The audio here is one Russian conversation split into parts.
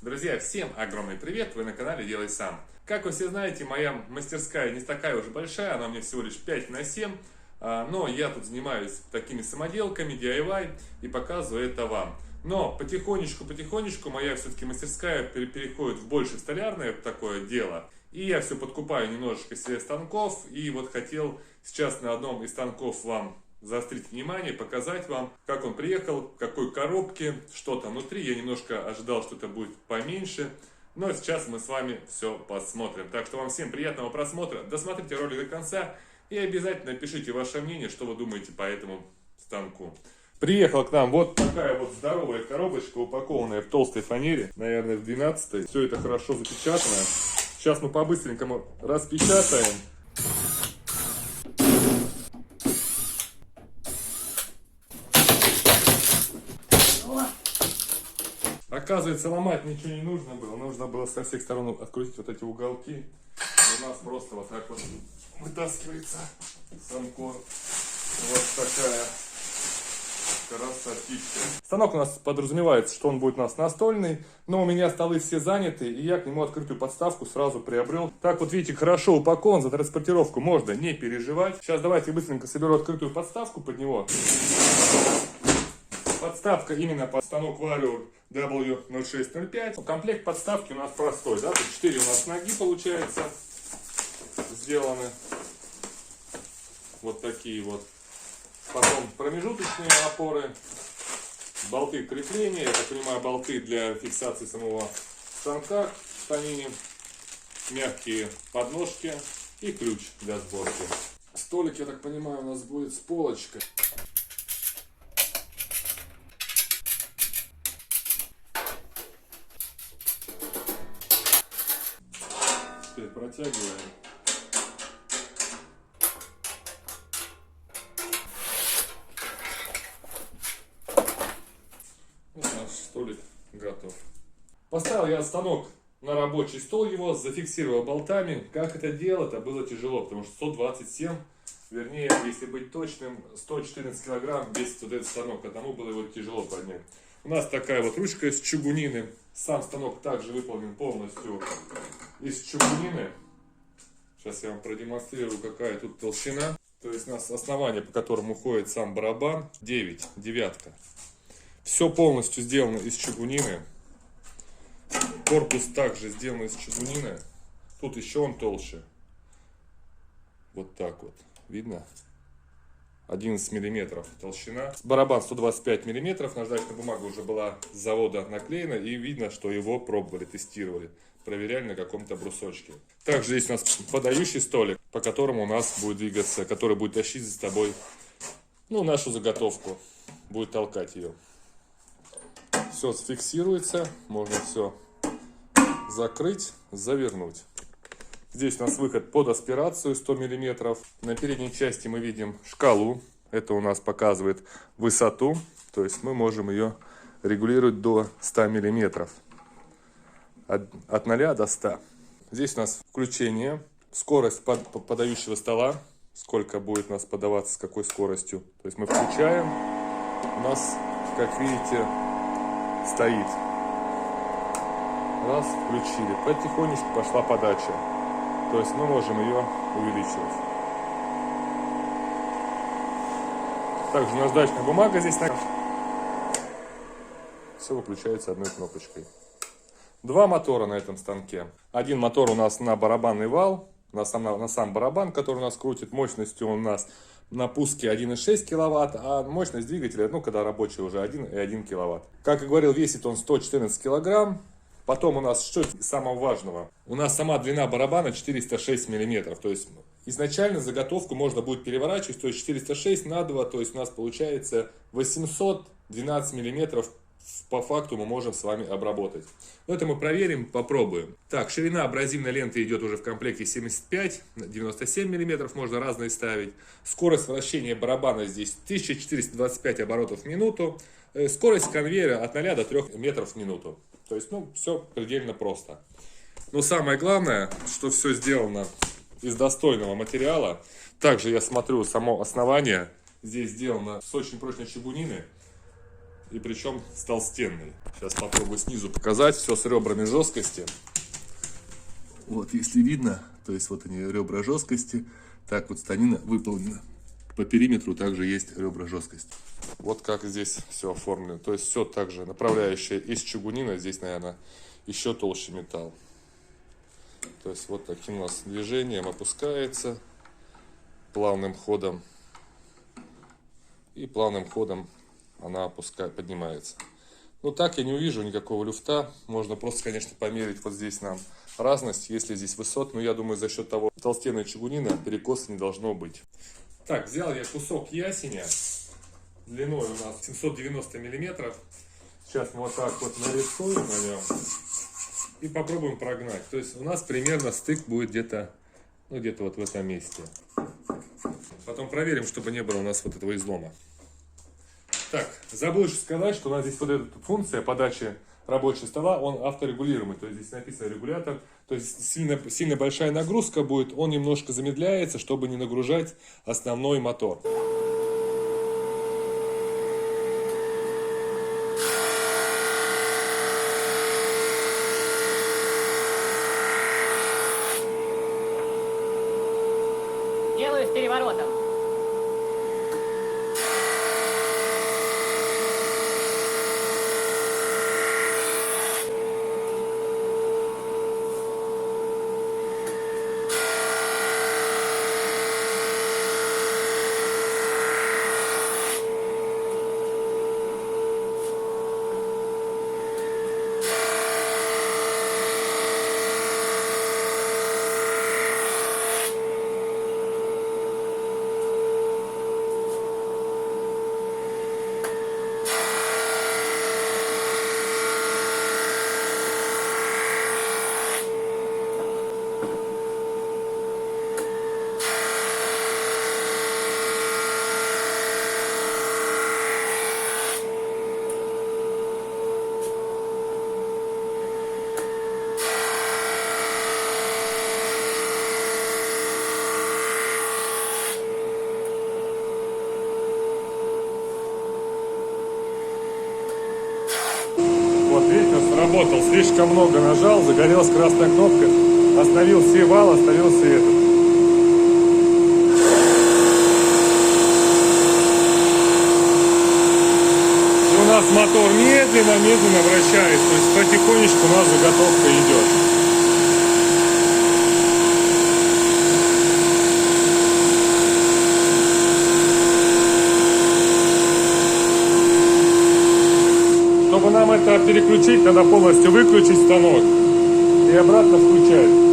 Друзья, всем огромный привет! Вы на канале Делай Сам. Как вы все знаете, моя мастерская не такая уж большая, она у меня всего лишь 5×7, но я тут занимаюсь такими самоделками, DIY и показываю это вам. Но потихонечку моя все-таки мастерская переходит в больше столярное такое дело. И я все подкупаю немножечко себе станков, и вот хотел сейчас на одном из станков вам заострить внимание, показать вам, как он приехал, в какой коробке, что там внутри. Я немножко ожидал, что это будет поменьше, но сейчас мы с вами все посмотрим. Так что вам всем приятного просмотра, досмотрите ролик до конца и обязательно пишите ваше мнение, что вы думаете по этому станку. Приехала к нам вот такая вот здоровая коробочка, упакованная в толстой фанере, наверное в 12-й. Все это хорошо запечатано. Сейчас мы по-быстренькому распечатаем. Оказывается, ломать ничего не нужно было. Нужно было со всех сторон открутить вот эти уголки. И у нас просто вот так вот вытаскивается самкор. Вот такая красотища. Станок у нас подразумевается, что он будет у нас настольный. Но у меня столы все заняты, и я к нему открытую подставку сразу приобрел. Так вот видите, хорошо упакован, за транспортировку можно не переживать. Сейчас давайте быстренько соберу открытую подставку под него. Подставка именно под станок Warrior W0605. Комплект подставки у нас простой, да? Тут 4 у нас ноги получается сделаны. Вот такие вот. Потом промежуточные опоры, болты крепления, я так понимаю, болты для фиксации самого станка в станине, мягкие подножки и ключ для сборки. Столик, я так понимаю, у нас будет с полочкой. Теперь протягиваем. Вот наш столик готов. Поставил я станок на рабочий стол его, зафиксировал болтами. Как это делать, это было тяжело, потому что 127, вернее, если быть точным, 114 килограмм весит вот этот станок, потому было его тяжело поднять. У нас такая вот ручка из чугунины. Сам станок также выполнен полностью из чугунины. Сейчас я вам продемонстрирую, какая тут толщина. То есть у нас основание, по которому уходит сам барабан, 9, девятка. Все полностью сделано из чугунины. Корпус также сделан из чугунины. Тут еще он толще. Вот так вот. Видно? 11 миллиметров толщина. Барабан 125 миллиметров. Наждачная бумага уже была с завода наклеена. И видно, что его пробовали, тестировали. Проверяли на каком-то брусочке. Также здесь у нас подающий столик, по которому у нас будет двигаться, который будет тащить за собой, ну, нашу заготовку. Будет толкать ее. Все сфиксируется. Можно все закрыть, завернуть. Здесь у нас выход под аспирацию 100 мм. На передней части мы видим шкалу. Это у нас показывает высоту. То есть мы можем ее регулировать до 100 мм. От 0 до 100. Здесь у нас включение. Скорость подающего стола. Сколько будет у нас подаваться, с какой скоростью. То есть мы включаем. У нас, как видите, стоит. Раз, включили. Потихонечку пошла подача. То есть мы можем ее увеличивать. Также наждачная бумага здесь. Все выключается одной кнопочкой. Два мотора на этом станке. Один мотор у нас на барабанный вал. На сам барабан, который у нас крутит. Мощностью у нас на пуске 1,6 киловатт. А мощность двигателя, ну когда рабочий, уже 1,1 киловатт. Как и говорил, весит он 114 килограмм. Потом у нас, что из самого важного, у нас сама длина барабана 406 миллиметров. То есть изначально заготовку можно будет переворачивать, то есть 406 на 2, то есть у нас получается 812 миллиметров по факту мы можем с вами обработать. Но это мы проверим, попробуем. Так, ширина абразивной ленты идет уже в комплекте 75-97 миллиметров, можно разные ставить. Скорость вращения барабана здесь 1425 оборотов в минуту. Скорость конвейера от 0 до 3 метров в минуту. То есть, ну, все предельно просто. Но самое главное, что все сделано из достойного материала. Также я смотрю само основание. Здесь сделано с очень прочной чугунины. и причем толстенный. Сейчас попробую снизу показать. Все с ребрами жесткости. Вот, если видно, то есть вот они, ребра жесткости. Так вот станина выполнена. По периметру также есть ребра жесткости. Вот как здесь все оформлено. То есть все также направляющая из чугунина. Здесь, наверное, еще толще металл. То есть вот таким у нас движением опускается. Плавным ходом. И плавным ходом она поднимается. Ну так я не увижу никакого люфта. Можно просто, конечно, померить вот здесь нам разность, если здесь высот. Но я думаю, за счет того толстенной чугунина перекоса не должно быть. Так, взял я кусок ясеня. Длиной у нас 790 миллиметров. Сейчас мы вот так вот нарисуем на нем. И попробуем прогнать. То есть у нас примерно стык будет где-то, ну, где-то вот в этом месте. Потом проверим, чтобы не было у нас вот этого излома. Так, забыл еще сказать, что у нас здесь вот эта функция подачи рабочего стола, он авторегулируемый. То есть здесь написано регулятор. То есть сильно большая нагрузка будет, он немножко замедляется, чтобы не нагружать основной мотор. Делаю с переворотом. Вот видите, он сработал, слишком много нажал, загорелась красная кнопка, остановился и вал, остановился и этот. И у нас мотор медленно вращается, то есть потихонечку у нас заготовка идет. Чтобы нам это переключить, надо полностью выключить станок и обратно включать.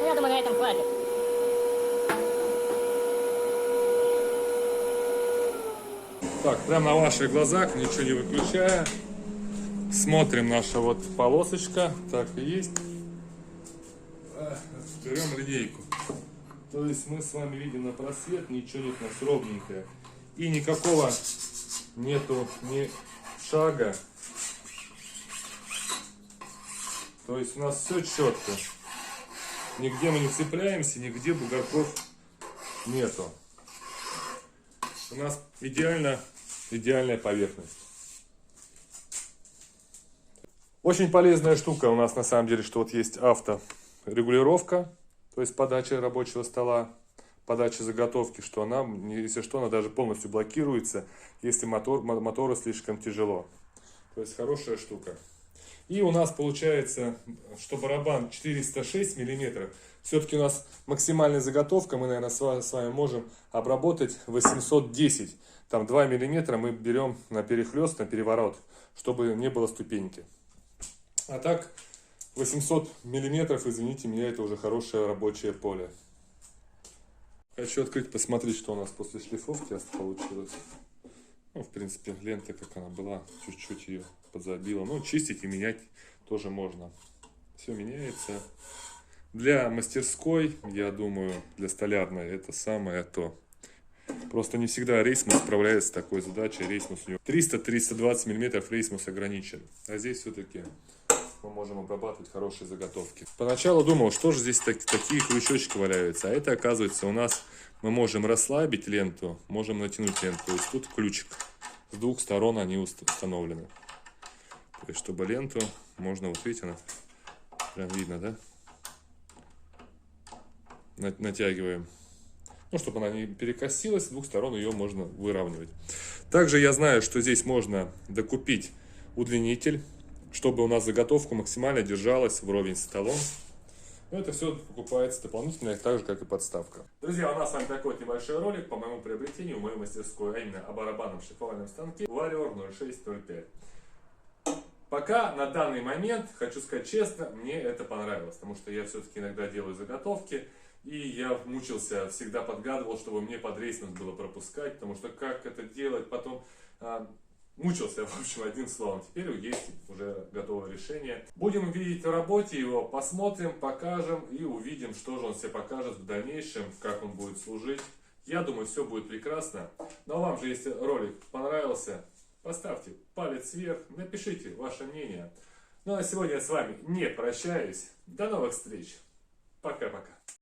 Я думаю, на этом хватит. Так, прямо на ваших глазах, ничего не выключая, смотрим наша вот полосочка, так и есть. Берем линейку. То есть мы с вами видим на просвет, ничего нет у нас ровненькое. И никакого нету ни шага. То есть у нас все четко. Нигде мы не цепляемся, нигде бугорков нету. У нас идеальная поверхность. Очень полезная штука у нас на самом деле, что вот есть авторегулировка, то есть подача рабочего стола, подача заготовки, что она, если что, она даже полностью блокируется, если мотору слишком тяжело. То есть хорошая штука. И у нас получается, что барабан 406 миллиметров. Все-таки у нас максимальная заготовка, мы, наверное, с вами можем обработать 810. Там 2 миллиметра мы берем на перехлест, на переворот, чтобы не было ступеньки. А так 800 миллиметров, извините меня, это уже хорошее рабочее поле. Хочу открыть, посмотреть, что у нас после шлифовки получилось. Ну, в принципе, лента, как она была, чуть-чуть ее подзабила. Ну, чистить и менять тоже можно. Все меняется. Для мастерской, я думаю, для столярной, это самое то. Просто не всегда Рейсмус справляется с такой задачей. Рейсмус у него 300-320 мм рейсмус ограничен. А здесь все-таки мы можем обрабатывать хорошие заготовки. Поначалу думал, что же здесь такие крючочки валяются. А это, оказывается, у нас мы можем расслабить ленту, можем натянуть ленту. То есть тут ключик. С двух сторон они установлены. То есть, чтобы ленту можно, вот видите, она прям видно, да? Натягиваем. Ну, чтобы она не перекосилась, с двух сторон ее можно выравнивать. Также я знаю, что здесь можно докупить удлинитель, чтобы у нас заготовка максимально держалась вровень с столом. Но это все покупается дополнительно, так же, как и подставка. Друзья, у нас с вами такой вот небольшой ролик по моему приобретению в моей мастерской, а именно о барабанном шлифовальном станке Warrior 0605. Пока на данный момент, хочу сказать честно, мне это понравилось, потому что я все-таки иногда делаю заготовки, и я мучился, всегда подгадывал, чтобы мне под рейсмус было пропускать, потому что как это делать, потом мучился, в общем, одним словом. Теперь есть уже готовое решение. Будем видеть в работе его, посмотрим, покажем и увидим, что же он себе покажет в дальнейшем, как он будет служить. Я думаю, все будет прекрасно. Но вам же, если ролик понравился, поставьте палец вверх, напишите ваше мнение. Ну а сегодня я с вами не прощаюсь. До новых встреч. Пока-пока.